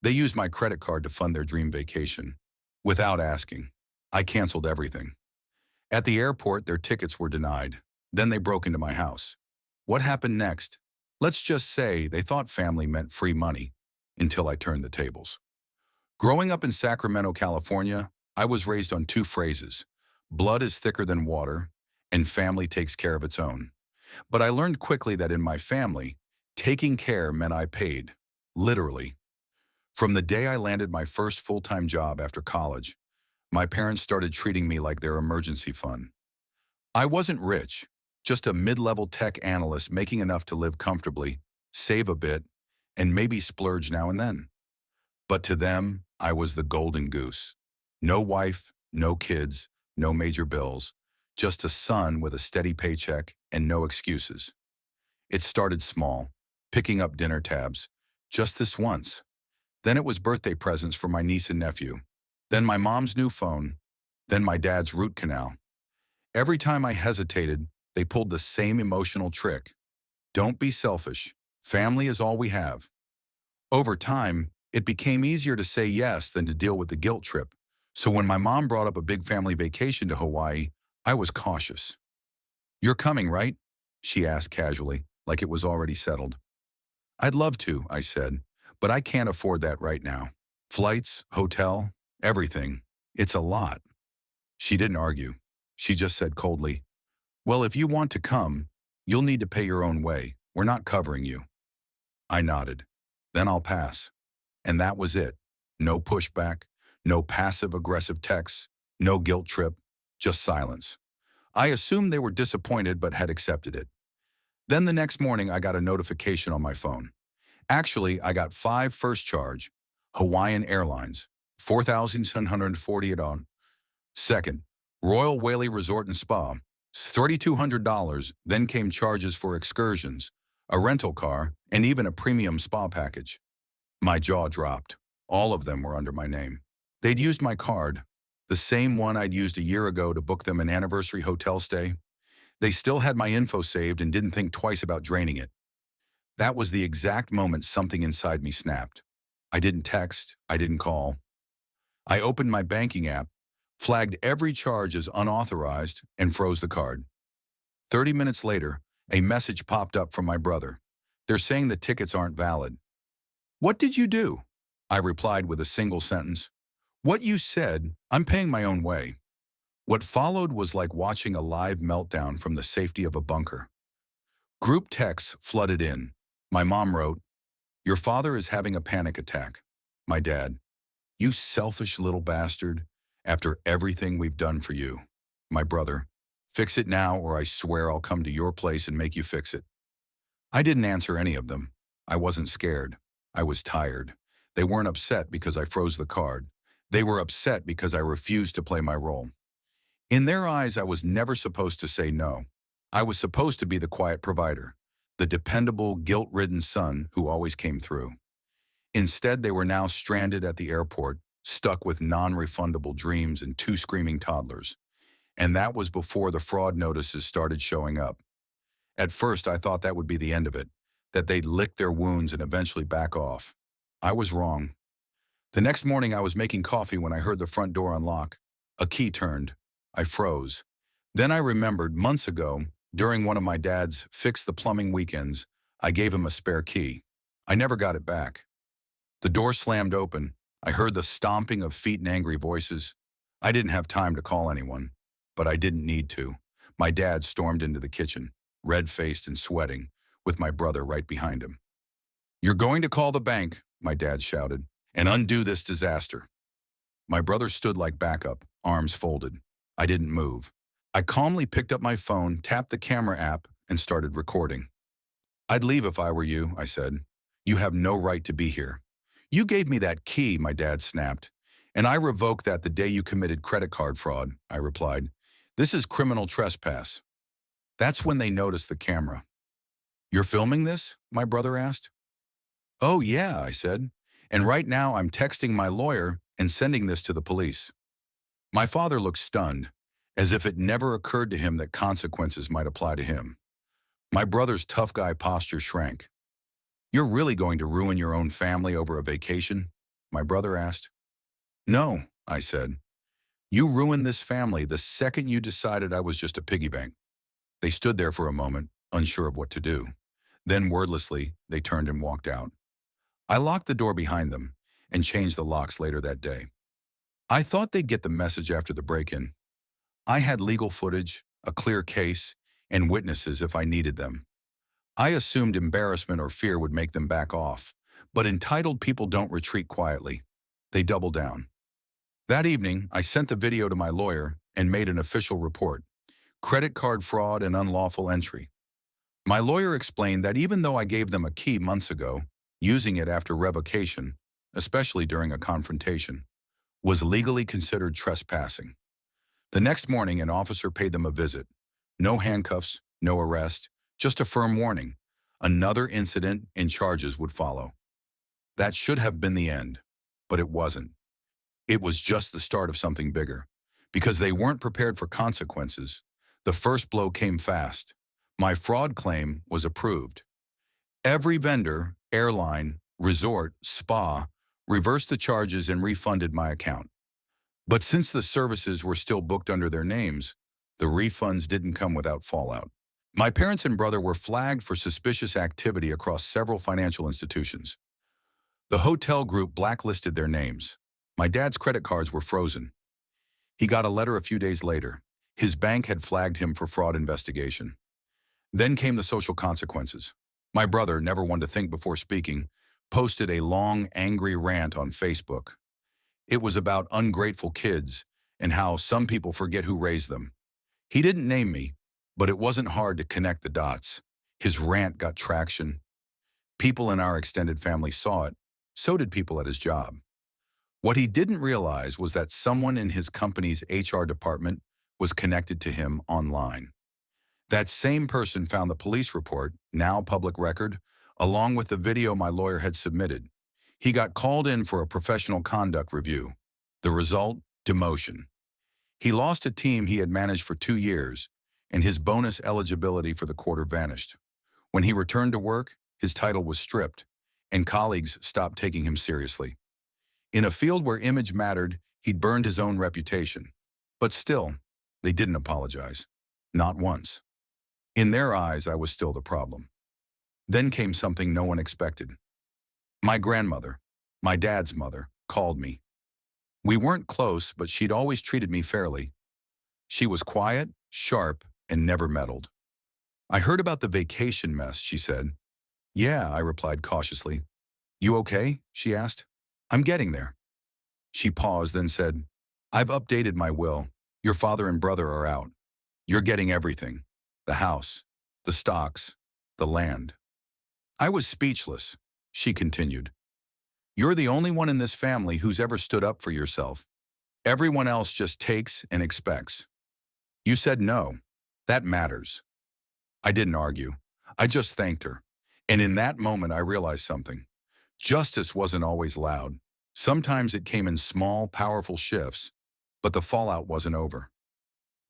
They used my credit card to fund their dream vacation. Without asking, I canceled everything. At the airport, their tickets were denied. Then they broke into my house. What happened next? Let's just say they thought family meant free money until I turned the tables. Growing up in Sacramento, California, I was raised on two phrases: blood is thicker than water, and family takes care of its own. But I learned quickly that in my family, taking care meant I paid, literally. From the day I landed my first full-time job after college, my parents started treating me like their emergency fund. I wasn't rich, just a mid-level tech analyst making enough to live comfortably, save a bit, and maybe splurge now and then. But to them, I was the golden goose. No wife, no kids, no major bills, just a son with a steady paycheck and no excuses. It started small, picking up dinner tabs, just this once. Then it was birthday presents for my niece and nephew. Then my mom's new phone. Then my dad's root canal. Every time I hesitated, they pulled the same emotional trick. Don't be selfish. Family is all we have. Over time, it became easier to say yes than to deal with the guilt trip. So when my mom brought up a big family vacation to Hawaii, I was cautious. "You're coming, right?" she asked casually, like it was already settled. "I'd love to," I said, "but I can't afford that right now. Flights, hotel, everything. It's a lot." She didn't argue. She just said coldly, "Well, if you want to come, you'll need to pay your own way. We're not covering you." I nodded. "Then I'll pass." And that was it. No pushback, no passive-aggressive texts, no guilt trip, just silence. I assumed they were disappointed but had accepted it. Then the next morning, I got a notification on my phone. Actually, I got 5 first charge, Hawaiian Airlines, 4,740 on. Second, Royal Whaley Resort and Spa, $3,200. Then came charges for excursions, a rental car, and even a premium spa package. My jaw dropped. All of them were under my name. They'd used my card, the same one I'd used a year ago to book them an anniversary hotel stay. They still had my info saved and didn't think twice about draining it. That was the exact moment something inside me snapped. I didn't text, I didn't call. I opened my banking app, flagged every charge as unauthorized, and froze the card. 30 minutes later, a message popped up from my brother. They're saying the tickets aren't valid. "What did you do?" I replied with a single sentence. "What you said, I'm paying my own way." What followed was like watching a live meltdown from the safety of a bunker. Group texts flooded in. My mom wrote, "Your father is having a panic attack." My dad, "You selfish little bastard, after everything we've done for you." My brother, "Fix it now or I swear I'll come to your place and make you fix it." I didn't answer any of them. I wasn't scared. I was tired. They weren't upset because I froze the card. They were upset because I refused to play my role. In their eyes, I was never supposed to say no. I was supposed to be the quiet provider, the dependable, guilt-ridden son who always came through. Instead, they were now stranded at the airport, stuck with non-refundable dreams and 2 screaming toddlers. And that was before the fraud notices started showing up. At first, I thought that would be the end of it, that they'd lick their wounds and eventually back off. I was wrong. The next morning, I was making coffee when I heard the front door unlock. A key turned. I froze. Then I remembered months ago, during one of my dad's fix-the-plumbing weekends, I gave him a spare key. I never got it back. The door slammed open. I heard the stomping of feet and angry voices. I didn't have time to call anyone, but I didn't need to. My dad stormed into the kitchen, red-faced and sweating, with my brother right behind him. "You're going to call the bank," my dad shouted, "and undo this disaster." My brother stood like backup, arms folded. I didn't move. I calmly picked up my phone, tapped the camera app, and started recording. "I'd leave if I were you," I said. "You have no right to be here." "You gave me that key," my dad snapped. "And I revoked that the day you committed credit card fraud," I replied. "This is criminal trespass." That's when they noticed the camera. "You're filming this?" my brother asked. "Oh yeah," I said. "And right now I'm texting my lawyer and sending this to the police." My father looked stunned, as if it never occurred to him that consequences might apply to him. My brother's tough guy posture shrank. "You're really going to ruin your own family over a vacation?" my brother asked. No, I said. You ruined this family the second you decided I was just a piggy bank. They stood there for a moment, unsure of what to do. Then wordlessly, they turned and walked out. I locked the door behind them and changed the locks later that day. I thought they'd get the message after the break-in. I had legal footage, a clear case, and witnesses if I needed them. I assumed embarrassment or fear would make them back off, but entitled people don't retreat quietly. They double down. That evening, I sent the video to my lawyer and made an official report: credit card fraud and unlawful entry. My lawyer explained that even though I gave them a key months ago, using it after revocation, especially during a confrontation, was legally considered trespassing. The next morning, an officer paid them a visit. No handcuffs, no arrest, just a firm warning. Another incident and charges would follow. That should have been the end, but it wasn't. It was just the start of something bigger. Because they weren't prepared for consequences, the first blow came fast. My fraud claim was approved. Every vendor, airline, resort, spa reversed the charges and refunded my account. But since the services were still booked under their names, the refunds didn't come without fallout. My parents and brother were flagged for suspicious activity across several financial institutions. The hotel group blacklisted their names. My dad's credit cards were frozen. He got a letter a few days later. His bank had flagged him for fraud investigation. Then came the social consequences. My brother, never one to think before speaking, posted a long, angry rant on Facebook. It was about ungrateful kids and how some people forget who raised them. He didn't name me, but it wasn't hard to connect the dots. His rant got traction. People in our extended family saw it. So did people at his job. What he didn't realize was that someone in his company's HR department was connected to him online. That same person found the police report, now public record, along with the video my lawyer had submitted. He got called in for a professional conduct review. The result? Demotion. He lost a team he had managed for 2 years, and his bonus eligibility for the quarter vanished. When he returned to work, his title was stripped, and colleagues stopped taking him seriously. In a field where image mattered, he'd burned his own reputation. But still, they didn't apologize. Not once. In their eyes, I was still the problem. Then came something no one expected. My grandmother, my dad's mother, called me. We weren't close, but she'd always treated me fairly. She was quiet, sharp, and never meddled. I heard about the vacation mess, she said. Yeah, I replied cautiously. You okay? She asked. I'm getting there. She paused, then said, I've updated my will. Your father and brother are out. You're getting everything. The house, the stocks, the land. I was speechless. She continued. You're the only one in this family who's ever stood up for yourself. Everyone else just takes and expects. You said no. That matters. I didn't argue. I just thanked her. And in that moment, I realized something. Justice wasn't always loud. Sometimes it came in small, powerful shifts, but the fallout wasn't over.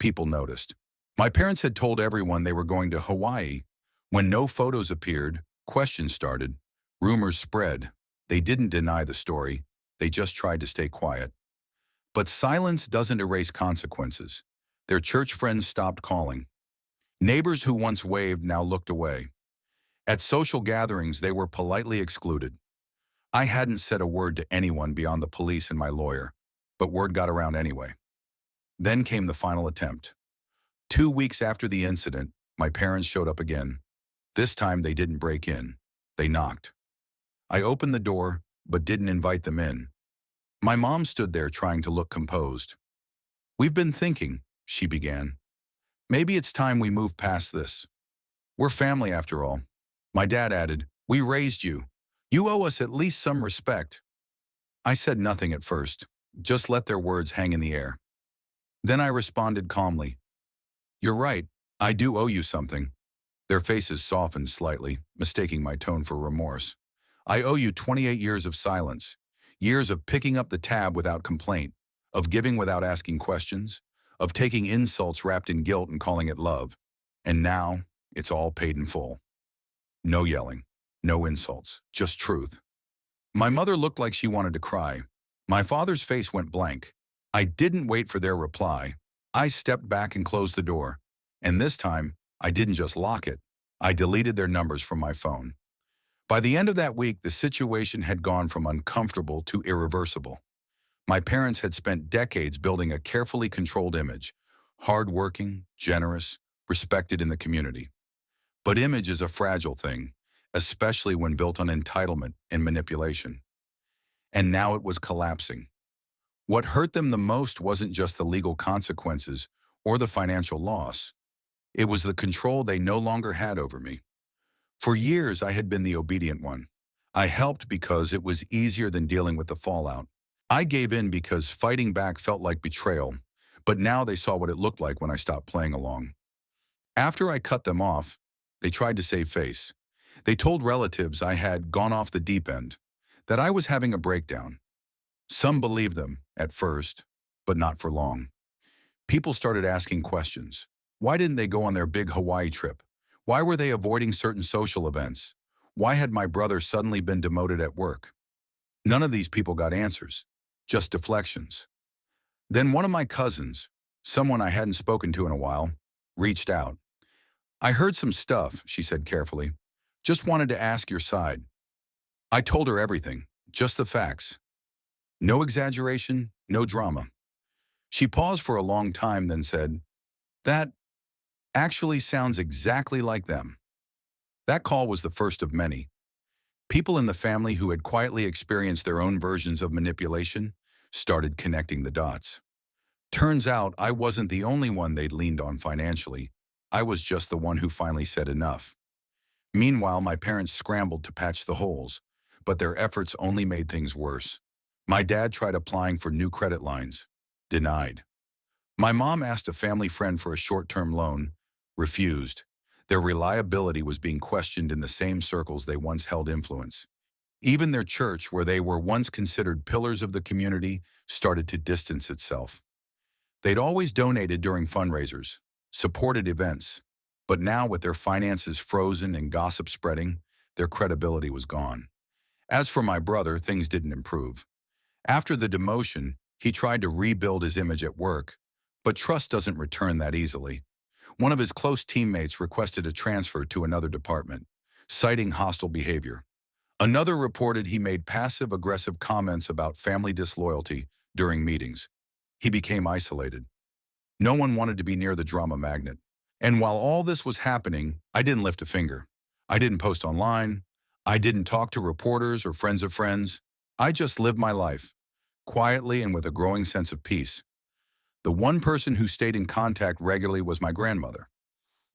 People noticed. My parents had told everyone they were going to Hawaii. When no photos appeared, questions started. Rumors spread. They didn't deny the story. They just tried to stay quiet. But silence doesn't erase consequences. Their church friends stopped calling. Neighbors who once waved now looked away. At social gatherings, they were politely excluded. I hadn't said a word to anyone beyond the police and my lawyer, but word got around anyway. Then came the final attempt. 2 weeks after the incident, my parents showed up again. This time they didn't break in. They knocked. I opened the door, but didn't invite them in. My mom stood there trying to look composed. We've been thinking, she began. Maybe it's time we move past this. We're family after all. My dad added, we raised you. You owe us at least some respect. I said nothing at first, just let their words hang in the air. Then I responded calmly. You're right, I do owe you something. Their faces softened slightly, mistaking my tone for remorse. I owe you 28 years of silence, years of picking up the tab without complaint, of giving without asking questions, of taking insults wrapped in guilt and calling it love. And now, it's all paid in full. No yelling, no insults, just truth. My mother looked like she wanted to cry. My father's face went blank. I didn't wait for their reply. I stepped back and closed the door. And this time, I didn't just lock it. I deleted their numbers from my phone. By the end of that week, the situation had gone from uncomfortable to irreversible. My parents had spent decades building a carefully controlled image, hardworking, generous, respected in the community. But image is a fragile thing, especially when built on entitlement and manipulation. And now it was collapsing. What hurt them the most wasn't just the legal consequences or the financial loss. It was the control they no longer had over me. For years, I had been the obedient one. I helped because it was easier than dealing with the fallout. I gave in because fighting back felt like betrayal, but now they saw what it looked like when I stopped playing along. After I cut them off, they tried to save face. They told relatives I had gone off the deep end, that I was having a breakdown. Some believed them at first, but not for long. People started asking questions. Why didn't they go on their big Hawaii trip? Why were they avoiding certain social events? Why had my brother suddenly been demoted at work? None of these people got answers, just deflections. Then one of my cousins, someone I hadn't spoken to in a while, reached out. I heard some stuff, she said carefully. Just wanted to ask your side. I told her everything, just the facts. No exaggeration, no drama. She paused for a long time, then said, "That actually sounds exactly like them." That call was the first of many. People in the family who had quietly experienced their own versions of manipulation started connecting the dots. Turns out I wasn't the only one they'd leaned on financially. I was just the one who finally said enough. Meanwhile, my parents scrambled to patch the holes, but their efforts only made things worse. My dad tried applying for new credit lines. Denied. My mom asked a family friend for a short-term loan. Refused. Their reliability was being questioned in the same circles they once held influence. Even their church, where they were once considered pillars of the community, started to distance itself. They'd always donated during fundraisers, supported events, but now with their finances frozen and gossip spreading, their credibility was gone. As for my brother, things didn't improve. After the demotion, he tried to rebuild his image at work, but trust doesn't return that easily. One of his close teammates requested a transfer to another department, citing hostile behavior. Another reported he made passive-aggressive comments about family disloyalty during meetings. He became isolated. No one wanted to be near the drama magnet. And while all this was happening, I didn't lift a finger. I didn't post online. I didn't talk to reporters or friends of friends. I just lived my life, quietly and with a growing sense of peace. The one person who stayed in contact regularly was my grandmother.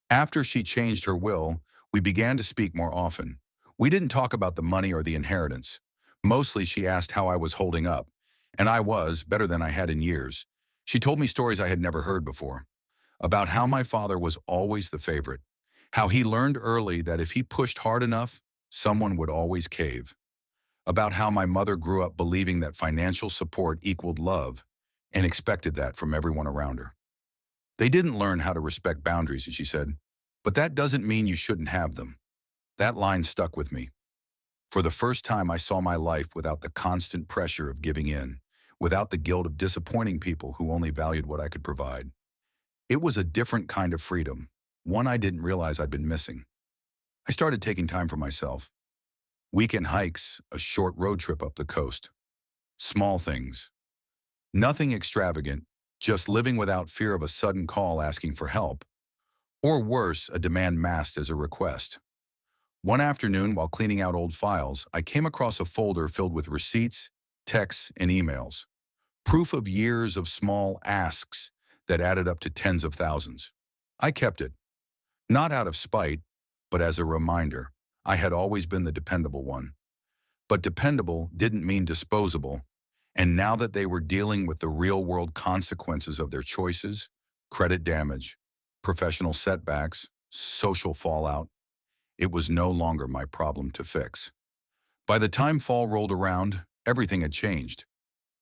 After she changed her will, we began to speak more often. We didn't talk about the money or the inheritance. Mostly she asked how I was holding up, and I was better than I had in years. She told me stories I had never heard before, about how my father was always the favorite, how he learned early that if he pushed hard enough, someone would always cave, about how my mother grew up believing that financial support equaled love and expected that from everyone around her. They didn't learn how to respect boundaries, she said, but that doesn't mean you shouldn't have them. That line stuck with me. For the first time, I saw my life without the constant pressure of giving in, without the guilt of disappointing people who only valued what I could provide. It was a different kind of freedom, one I didn't realize I'd been missing. I started taking time for myself. Weekend hikes, a short road trip up the coast. Small things. Nothing extravagant, just living without fear of a sudden call asking for help, or worse, a demand masked as a request. One afternoon, while cleaning out old files, I came across a folder filled with receipts, texts, and emails. Proof of years of small asks that added up to tens of thousands. I kept it, not out of spite, but as a reminder. I had always been the dependable one. But dependable didn't mean disposable, and now that they were dealing with the real-world consequences of their choices, credit damage, professional setbacks, social fallout, it was no longer my problem to fix. By the time fall rolled around, everything had changed,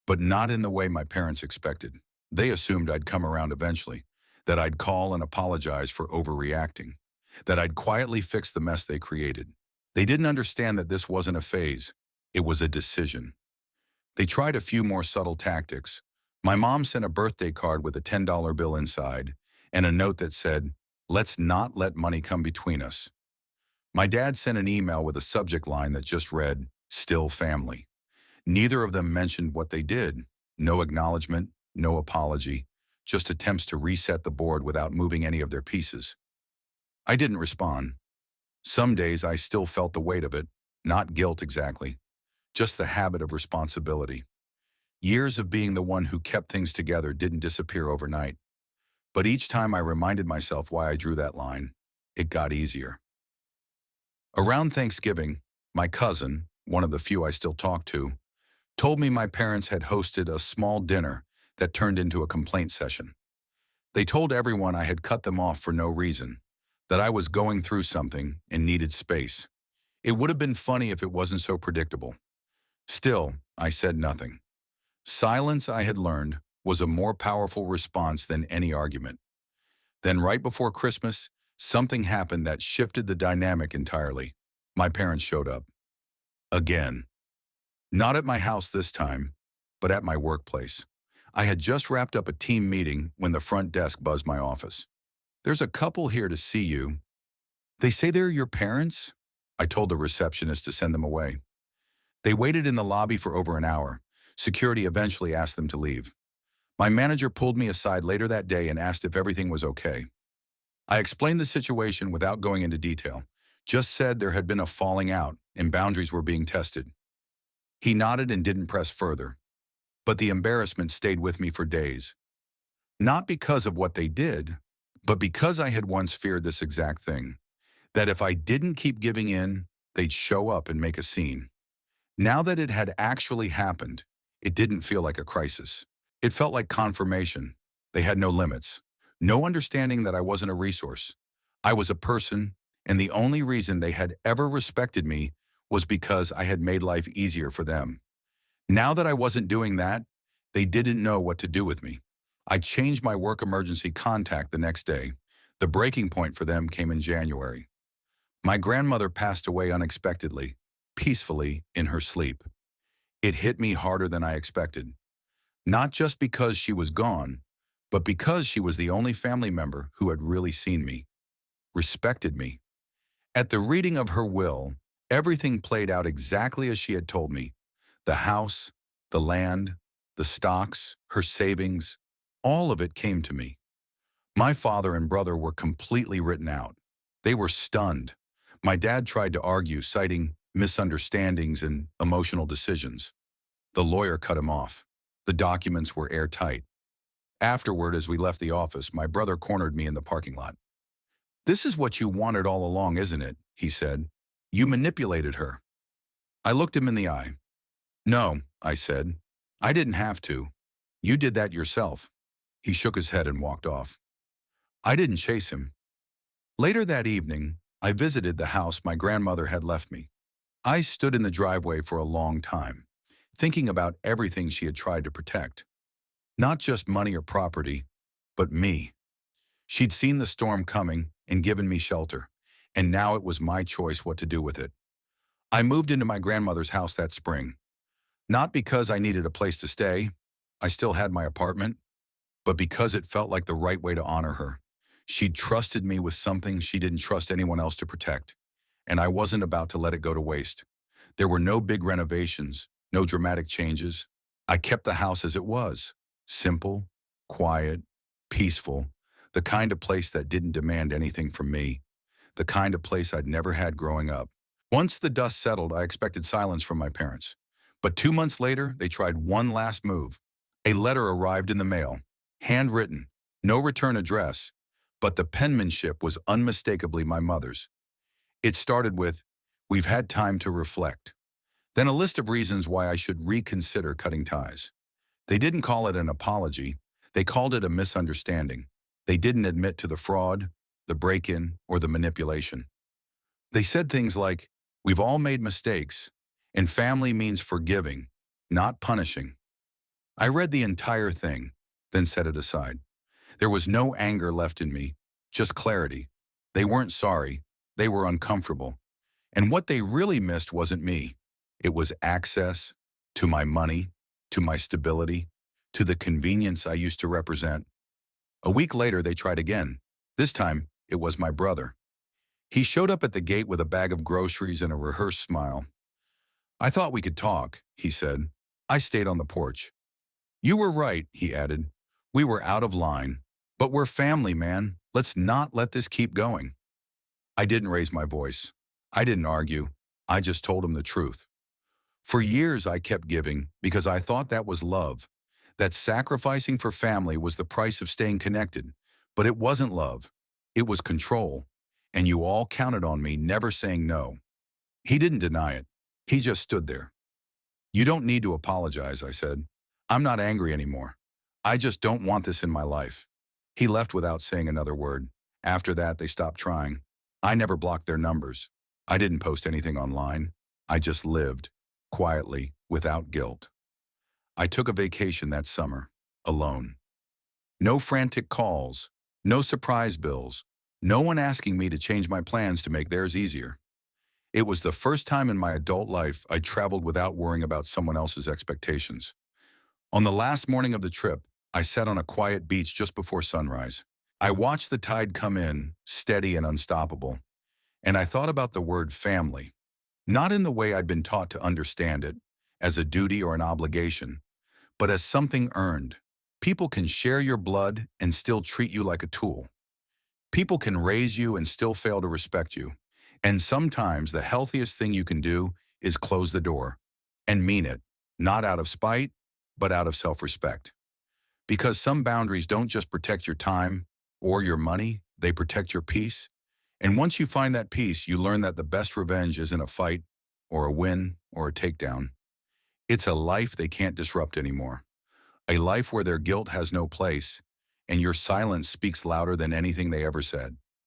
but not in the way my parents expected. They assumed I'd come around eventually, that I'd call and apologize for overreacting, that I'd quietly fix the mess they created. They didn't understand that this wasn't a phase. It was a decision. They tried a few more subtle tactics. My mom sent a birthday card with a $10 bill inside and a note that said, "Let's not let money come between us." My dad sent an email with a subject line that just read, "Still family." Neither of them mentioned what they did. No acknowledgement, no apology, just attempts to reset the board without moving any of their pieces. I didn't respond. Some days I still felt the weight of it, not guilt exactly, just the habit of responsibility. Years of being the one who kept things together didn't disappear overnight. But each time I reminded myself why I drew that line, it got easier. Around Thanksgiving, my cousin, one of the few I still talk to, told me my parents had hosted a small dinner that turned into a complaint session. They told everyone I had cut them off for no reason, that I was going through something and needed space. It would have been funny if it wasn't so predictable. Still, I said nothing. Silence, I had learned, was a more powerful response than any argument. Then right before Christmas, something happened that shifted the dynamic entirely. My parents showed up. Again. Not at my house this time, but at my workplace. I had just wrapped up a team meeting when the front desk buzzed my office. "There's a couple here to see you." "They say they're your parents?" I told the receptionist to send them away. They waited in the lobby for over an hour. Security eventually asked them to leave. My manager pulled me aside later that day and asked if everything was okay. I explained the situation without going into detail, just said there had been a falling out and boundaries were being tested. He nodded and didn't press further. But the embarrassment stayed with me for days. Not because of what they did, but because I had once feared this exact thing, that if I didn't keep giving in, they'd show up and make a scene. Now that it had actually happened, it didn't feel like a crisis. It felt like confirmation. They had no limits, no understanding that I wasn't a resource. I was a person, and the only reason they had ever respected me was because I had made life easier for them. Now that I wasn't doing that, they didn't know what to do with me. I changed my work emergency contact the next day. The breaking point for them came in January. My grandmother passed away unexpectedly, peacefully in her sleep. It hit me harder than I expected. Not just because she was gone, but because she was the only family member who had really seen me, respected me. At the reading of her will, everything played out exactly as she had told me. The house, the land, the stocks, her savings, all of it came to me. My father and brother were completely written out. They were stunned. My dad tried to argue, citing misunderstandings and emotional decisions. The lawyer cut him off. The documents were airtight. Afterward, as we left the office, my brother cornered me in the parking lot. "This is what you wanted all along, isn't it?" he said. "You manipulated her." I looked him in the eye. "No," I said. "I didn't have to. You did that yourself." He shook his head and walked off. I didn't chase him. Later that evening, I visited the house my grandmother had left me. I stood in the driveway for a long time, thinking about everything she had tried to protect. Not just money or property, but me. She'd seen the storm coming and given me shelter, and now it was my choice what to do with it. I moved into my grandmother's house that spring. Not because I needed a place to stay, I still had my apartment, but because it felt like the right way to honor her. She'd trusted me with something she didn't trust anyone else to protect, and I wasn't about to let it go to waste. There were no big renovations, no dramatic changes. I kept the house as it was, simple, quiet, peaceful, the kind of place that didn't demand anything from me, the kind of place I'd never had growing up. Once the dust settled, I expected silence from my parents. But 2 months later, they tried one last move. A letter arrived in the mail, handwritten, no return address, but the penmanship was unmistakably my mother's. It started with, "We've had time to reflect." Then a list of reasons why I should reconsider cutting ties. They didn't call it an apology. They called it a misunderstanding. They didn't admit to the fraud, the break-in, or the manipulation. They said things like, "We've all made mistakes, and family means forgiving, not punishing." I read the entire thing, then set it aside. There was no anger left in me, just clarity. They weren't sorry. They were uncomfortable. And what they really missed wasn't me. It was access to my money, to my stability, to the convenience I used to represent. A week later, they tried again. This time, it was my brother. He showed up at the gate with a bag of groceries and a rehearsed smile. "I thought we could talk," he said. I stayed on the porch. "You were right," he added. "We were out of line. But we're family, man. Let's not let this keep going." I didn't raise my voice. I didn't argue. I just told him the truth. For years, I kept giving because I thought that was love, that sacrificing for family was the price of staying connected. But it wasn't love. It was control. And you all counted on me never saying no. He didn't deny it. He just stood there. "You don't need to apologize," I said. "I'm not angry anymore. I just don't want this in my life." He left without saying another word. After that, they stopped trying. I never blocked their numbers. I didn't post anything online. I just lived, quietly, without guilt. I took a vacation that summer, alone. No frantic calls, no surprise bills, no one asking me to change my plans to make theirs easier. It was the first time in my adult life I traveled without worrying about someone else's expectations. On the last morning of the trip, I sat on a quiet beach just before sunrise. I watched the tide come in, steady and unstoppable, and I thought about the word family, not in the way I'd been taught to understand it, as a duty or an obligation, but as something earned. People can share your blood and still treat you like a tool. People can raise you and still fail to respect you. And sometimes the healthiest thing you can do is close the door and mean it, not out of spite, but out of self-respect. Because some boundaries don't just protect your time or your money, they protect your peace. And once you find that peace, you learn that the best revenge isn't a fight or a win or a takedown. It's a life they can't disrupt anymore. A life where their guilt has no place and your silence speaks louder than anything they ever said.